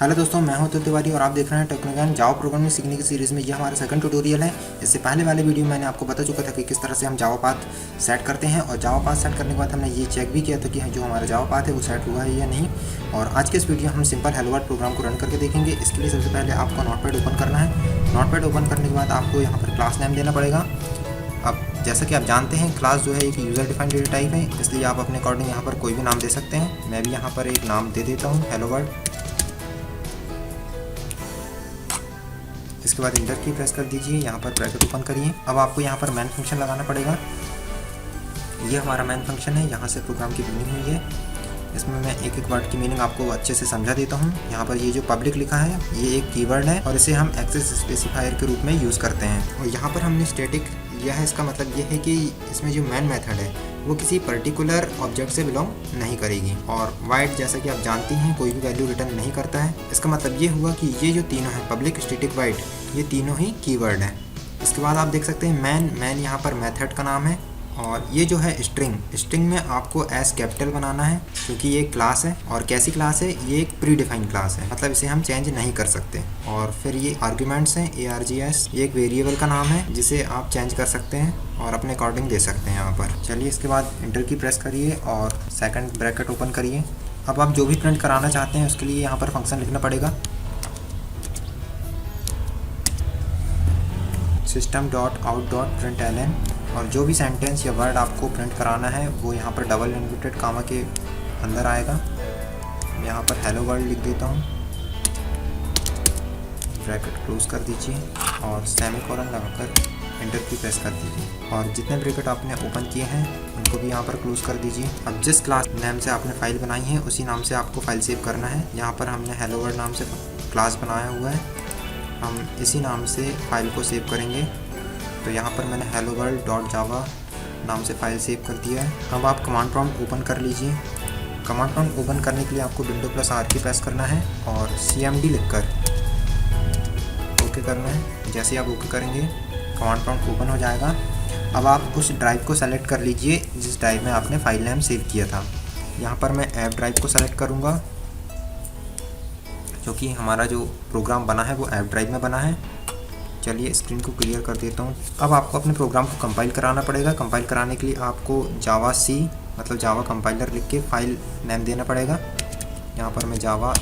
Hello दोस्तों, मैं हूं अतुल तिवारी और आप देख रहे हैं टेक्नोज्ञान जावा प्रोग्रामिंग सीखने की सीरीज़ में। ये हमारा सेकंड ट्यूटोरियल है। इससे पहले वाले वीडियो में मैंने आपको बता चुका था कि किस तरह से हम जावा पाथ सेट करते हैं, और जावा पाथ सेट करने के बाद हमने ये चेक भी किया था कि जो हमारा जावा पाथ है वो सेट हुआ है या नहीं। और आज के इस वीडियो हम सिंपल हेलो वर्ल्ड प्रोग्राम को रन करके देखेंगे। इसके लिए सबसे पहले आपको नोटपैड ओपन करना है। नोटपैड ओपन करने के बाद आपको यहाँ पर क्लास नेम देना पड़ेगा। अब जैसा कि आप जानते हैं, क्लास जो है एक यूज़र डिफाइंड डेटा टाइप है, इसलिए आप अपने अकॉर्डिंग यहाँ पर कोई भी नाम दे सकते हैं। मैं भी यहाँ पर एक नाम दे देता हूँ, हेलो वर्ल्ड। इसके बाद इंटर की प्रेस कर दीजिए, यहाँ पर ब्रैकेट ओपन करिए। अब आपको यहाँ पर मैन फंक्शन लगाना पड़ेगा। ये हमारा मैन फंक्शन है, यहाँ से प्रोग्राम की बिगिनिंग हुई है। इसमें मैं एक एक वर्ड की मीनिंग आपको अच्छे से समझा देता हूँ। यहाँ पर ये जो पब्लिक लिखा है ये एक कीवर्ड है और इसे हम एक्सेस स्पेसिफायर के रूप में यूज़ करते हैं। और यहाँ पर हमने स्टैटिक लिया है, इसका मतलब ये है कि इसमें जो मैन मेथड है वो किसी पर्टिकुलर ऑब्जेक्ट से बिलोंग नहीं करेगी। और वाइड, जैसा कि आप जानती हैं, कोई भी वैल्यू रिटर्न नहीं करता है। इसका मतलब ये हुआ कि ये जो तीनों हैं, पब्लिक, स्टैटिक, वाइड, ये तीनों ही कीवर्ड हैं। इसके बाद आप देख सकते हैं मैन यहाँ पर मेथड का नाम है। और ये जो है स्ट्रिंग में आपको एस कैपिटल बनाना है, क्योंकि ये एक क्लास है। और कैसी क्लास है? ये एक प्री डिफाइंड क्लास है, मतलब इसे हम चेंज नहीं कर सकते। और फिर ये आर्ग्यूमेंट्स हैं, ARGS, ये एक वेरिएबल का नाम है जिसे आप चेंज कर सकते हैं और अपने अकॉर्डिंग दे सकते हैं यहाँ पर। चलिए, इसके बाद इंटर की प्रेस करिए और सेकंड ब्रैकेट ओपन करिए। अब आप जो भी प्रिंट कराना चाहते हैं उसके लिए यहाँ पर फंक्शन लिखना पड़ेगा, system.out.println। और जो भी सेंटेंस या वर्ड आपको प्रिंट कराना है वो यहाँ पर डबल इन्वर्टेड कामा के अंदर आएगा। यहाँ पर हेलो वर्ल्ड लिख देता हूँ, ब्रैकेट क्लोज कर दीजिए और सेमीकोलन लगाकर इंटर की प्रेस कर दीजिए। और जितने ब्रैकेट आपने ओपन किए हैं उनको भी यहाँ पर क्लोज कर दीजिए। अब जिस क्लास नेम से आपने फाइल बनाई है उसी नाम से आपको फाइल सेव करना है। यहाँ पर हमने हेलो वर्ल्ड नाम से क्लास बनाया हुआ है, हम इसी नाम से फाइल को सेव करेंगे। तो यहाँ पर मैंने hello world.java नाम से फाइल सेव कर दिया है। अब आप कमांड प्रॉम्प्ट ओपन कर लीजिए। कमांड प्रॉम्प्ट ओपन करने के लिए आपको Windows+R की प्रेस करना है और CMD लिखकर ओके करना है। जैसे आप ओके करेंगे कमांड प्रॉम्प्ट ओपन हो जाएगा। अब आप उस ड्राइव को सेलेक्ट कर लीजिए जिस ड्राइव में आपने फाइल नेम सेव किया था। यहाँ पर मैं ऐप ड्राइव को सेलेक्ट करूँगा, क्योंकि हमारा जो प्रोग्राम बना है वो ऐप ड्राइव में बना है। चलिए, स्क्रीन को क्लियर कर देता हूँ। अब आपको अपने प्रोग्राम को कंपाइल कराना पड़ेगा। कंपाइल कराने के लिए आपको जावा सी मतलब जावा कंपाइलर लिख के फाइल नेम देना पड़ेगा। यहाँ पर मैं जावा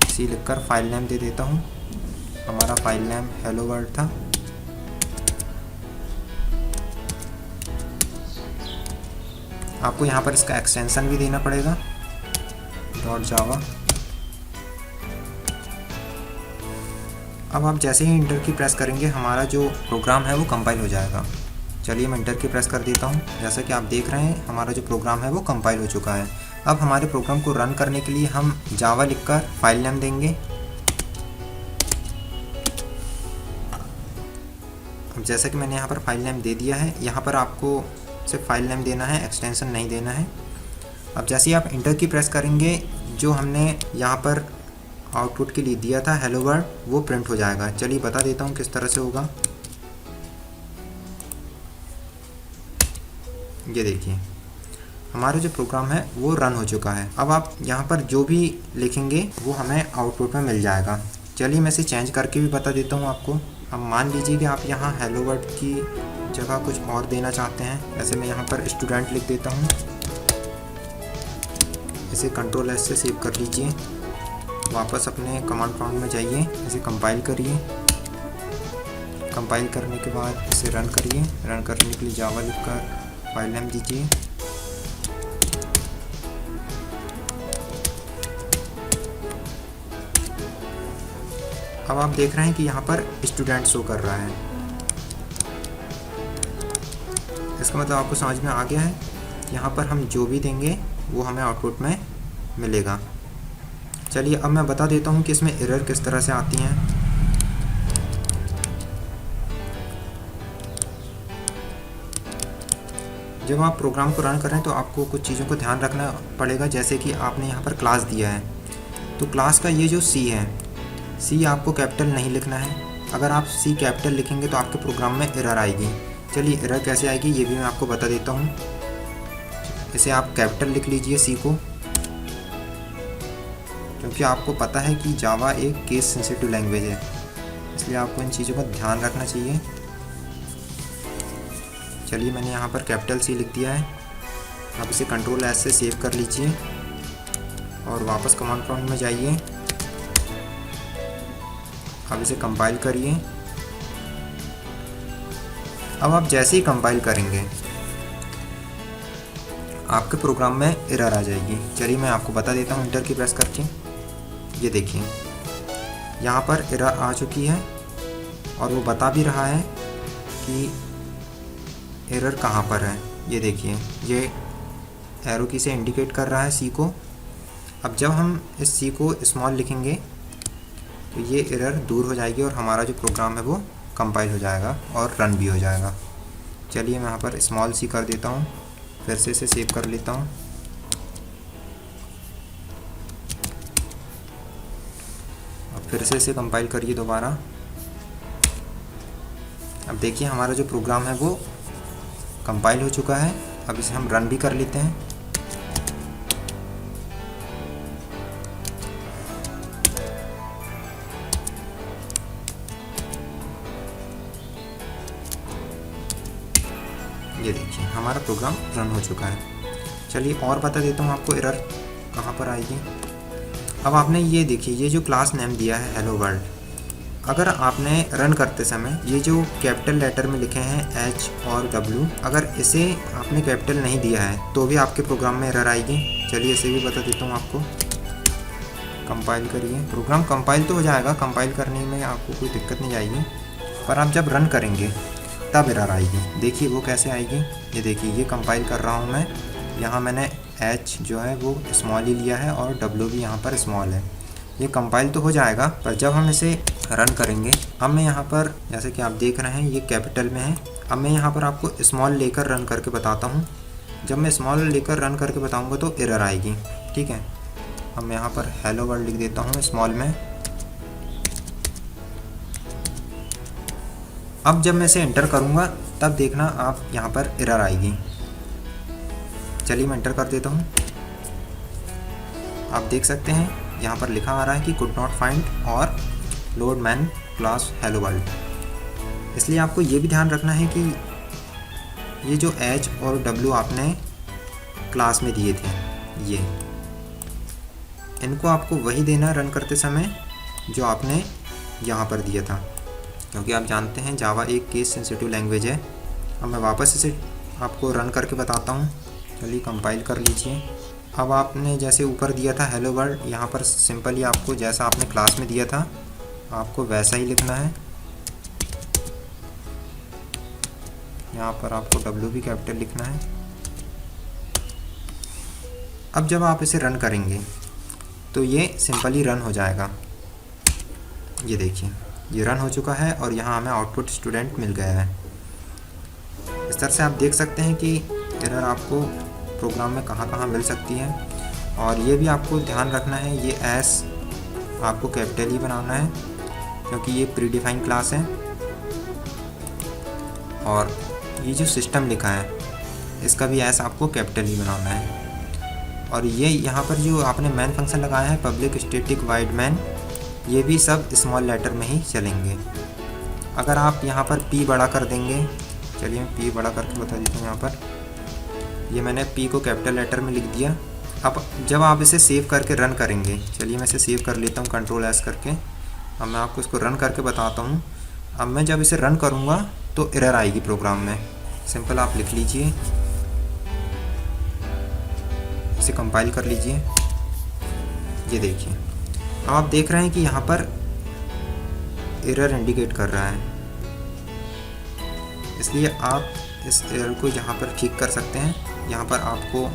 सी लिखकर फाइल नेम दे देता हूँ। हमारा फाइल नेम हेलो वर्ल्ड था। आपको यहाँ पर इसका एक्सटेंशन भी देना पड़ेगा, .java। अब आप जैसे ही इंटर की प्रेस करेंगे हमारा जो प्रोग्राम है वो कंपाइल हो जाएगा। चलिए, मैं इंटर की प्रेस कर देता हूँ। जैसा कि आप देख रहे हैं हमारा जो प्रोग्राम है वो कंपाइल हो चुका है। अब हमारे प्रोग्राम को रन करने के लिए हम जावा लिखकर फाइल नेम देंगे। अब जैसा कि मैंने यहाँ पर फाइल नेम दे दिया है, यहाँ पर आपको सिर्फ फाइल नेम देना है, एक्सटेंशन नहीं देना है। अब जैसे ही आप इंटर की प्रेस करेंगे, जो हमने यहाँ पर आउटपुट के लिए दिया था हेलो वर्ल्ड, वो प्रिंट हो जाएगा। चलिए बता देता हूँ किस तरह से होगा। ये देखिए, हमारा जो प्रोग्राम है वो रन हो चुका है। अब आप यहाँ पर जो भी लिखेंगे वो हमें आउटपुट में मिल जाएगा। चलिए, मैं इसे चेंज करके भी बता देता हूँ आपको। अब मान लीजिए कि आप यहाँ हेलो वर्ल्ड की जगह कुछ और देना चाहते हैं। जैसे मैं यहाँ पर स्टूडेंट लिख देता हूँ। इसे Ctrl+S से सेव कर लीजिए। वापस अपने कमांड प्रॉम्प्ट में जाइए, इसे कंपाइल करिए। कंपाइल करने के बाद इसे रन करिए। रन करने के लिए जावा लिखकर फाइल नेम दीजिए। अब आप देख रहे हैं कि यहाँ पर स्टूडेंट शो कर रहा है। इसका मतलब आपको समझ में आ गया है। यहाँ पर हम जो भी देंगे वो हमें आउटपुट में मिलेगा। चलिए, अब मैं बता देता हूँ कि इसमें एरर किस तरह से आती हैं। जब आप प्रोग्राम को रन कर रहे हैं तो आपको कुछ चीज़ों को ध्यान रखना पड़ेगा। जैसे कि आपने यहाँ पर क्लास दिया है, तो क्लास का ये जो सी है, सी आपको कैपिटल नहीं लिखना है। अगर आप सी कैपिटल लिखेंगे तो आपके प्रोग्राम में एरर आएगी। चलिए, एरर कैसे आएगी ये भी मैं आपको बता देता हूँ। इसे आप कैपिटल लिख लीजिए सी को। क्योंकि आपको पता है कि जावा एक केस सेंसिटिव लैंग्वेज है, इसलिए आपको इन चीज़ों का ध्यान रखना चाहिए। चलिए मैंने यहाँ पर कैपिटल C लिख दिया है। आप इसे कंट्रोल S से सेव कर लीजिए और वापस कमांड प्रॉम्प्ट में जाइए। अब इसे कंपाइल करिए। अब आप जैसे ही कंपाइल करेंगे आपके प्रोग्राम में एरर आ जाएगी। चलिए मैं आपको बता देता हूँ इंटर की प्रेस करके। ये देखिए यहाँ पर एरर आ चुकी है और वो बता भी रहा है कि एरर कहाँ पर है। ये देखिए ये एरो की से इंडिकेट कर रहा है C को। अब जब हम इस C को स्मॉल लिखेंगे तो ये एरर दूर हो जाएगी और हमारा जो प्रोग्राम है वो कंपाइल हो जाएगा और रन भी हो जाएगा। चलिए मैं यहाँ पर स्मॉल C कर देता हूँ, फिर से इसे सेव कर लेता हूँ। अब फिर से इसे कंपाइल करिए दोबारा। अब देखिए हमारा जो प्रोग्राम है वो कंपाइल हो चुका है। अब इसे हम रन भी कर लेते हैं। ये देखिए हमारा प्रोग्राम रन हो चुका है। चलिए और बता देता हूँ आपको एरर कहाँ पर आएगी। अब आपने ये देखिए ये जो क्लास नेम दिया है हेलो वर्ल्ड, अगर आपने रन करते समय ये जो कैपिटल लेटर में लिखे हैं H और W, अगर इसे आपने कैपिटल नहीं दिया है तो भी आपके प्रोग्राम में एरर आएगी। चलिए इसे भी बता देता हूँ आपको। कंपाइल करिए। प्रोग्राम कंपाइल तो हो जाएगा, कंपाइल करने में आपको कोई दिक्कत नहीं आएगी, पर आप जब रन करेंगे तब एरर आएगी। देखिए वो कैसे आएगी। ये देखिए ये कंपाइल कर रहा हूँ मैं। यहाँ मैंने H जो है वो स्मॉल ही लिया है और W भी यहाँ पर स्मॉल है। ये कंपाइल तो हो जाएगा, पर जब हम इसे रन करेंगे, अब मैं यहाँ पर जैसे कि आप देख रहे हैं ये कैपिटल में है। अब मैं यहाँ पर आपको स्मॉल लेकर रन करके बताता हूँ। जब मैं स्मॉल लेकर रन करके बताऊँगा तो एरर आएगी। ठीक है, अब मैं यहाँ पर हेलो वर्ल्ड लिख देता हूँ स्मॉल में। अब जब मैं इसे एंटर करूँगा तब देखना आप यहाँ पर एरर आएगी। चलिए मैं एंटर कर देता हूँ। आप देख सकते हैं यहाँ पर लिखा आ रहा है कि कुड नॉट फाइंड और load man class hello world. इसलिए आपको ये भी ध्यान रखना है कि ये जो H और W आपने क्लास में दिए थे, ये इनको आपको वही देना रन करते समय जो आपने यहाँ पर दिया था, क्योंकि आप जानते हैं जावा एक केस सेंसिटिव लैंग्वेज है। अब मैं वापस इसे आपको रन करके बताता हूँ। चलिए कंपाइल कर लीजिए। अब आपने जैसे ऊपर दिया था हेलो वर्ल्ड, यहाँ पर सिंपली आपको जैसा आपने क्लास में दिया था आपको वैसा ही लिखना है। यहाँ पर आपको W भी कैपिटल लिखना है। अब जब आप इसे रन करेंगे तो ये सिंपली रन हो जाएगा। ये देखिए ये रन हो चुका है और यहाँ हमें आउटपुट स्टूडेंट मिल गया है। इस तरह से आप देख सकते हैं कि एरर आपको प्रोग्राम में कहाँ कहाँ मिल सकती है। और ये भी आपको ध्यान रखना है, ये एस आपको कैपिटल ही बनाना है क्योंकि ये प्री डिफाइंड क्लास है। और ये जो सिस्टम लिखा है इसका भी एस आपको कैपिटल ही बनाना है। और ये यहाँ पर जो आपने मैन फंक्शन लगाया है पब्लिक स्टैटिक वाइड मैन, ये भी सब स्मॉल लेटर में ही चलेंगे। अगर आप यहाँ पर P बड़ा कर देंगे, चलिए मैं P बड़ा करके बता देता हूँ। यहाँ पर ये मैंने P को कैपिटल लेटर में लिख दिया। अब जब आप इसे सेव करके रन करेंगे, चलिए मैं इसे सेव कर लेता हूँ कंट्रोल S करके। अब मैं आपको इसको रन करके बताता हूँ। अब मैं जब इसे रन करूँगा तो एरर आएगी प्रोग्राम में। सिंपल आप लिख लीजिए, इसे कंपाइल कर लीजिए। ये देखिए अब आप देख रहे हैं कि यहाँ पर एरर इंडिकेट कर रहा है, इसलिए आप इस एरर को यहाँ पर ठीक कर सकते हैं। यहाँ पर आपको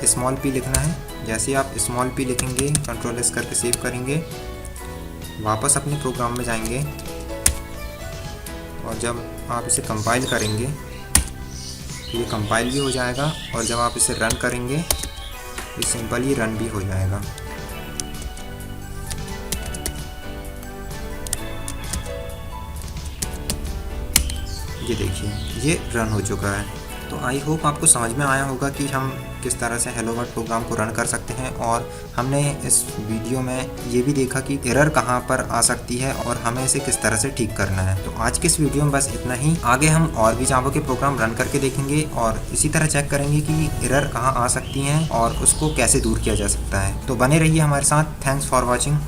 स्मॉल p लिखना है। जैसे ही आप स्मॉल p लिखेंगे, कंट्रोल S करके सेव करेंगे, वापस अपने प्रोग्राम में जाएंगे और जब आप इसे कंपाइल करेंगे तो ये कंपाइल भी हो जाएगा और जब आप इसे रन करेंगे ये सिंपली रन भी हो जाएगा। ये देखिए ये रन हो चुका है। तो आई होप आपको समझ में आया होगा कि हम किस तरह से हेलो वर्ल्ड प्रोग्राम को रन कर सकते हैं, और हमने इस वीडियो में ये भी देखा कि एरर कहाँ पर आ सकती है और हमें इसे किस तरह से ठीक करना है। तो आज के इस वीडियो में बस इतना ही। आगे हम और भी जावा के प्रोग्राम रन करके देखेंगे और इसी तरह चेक करेंगे कि एरर कहाँ आ सकती हैं और उसको कैसे दूर किया जा सकता है। तो बने रहिए हमारे साथ। Thanks for watching.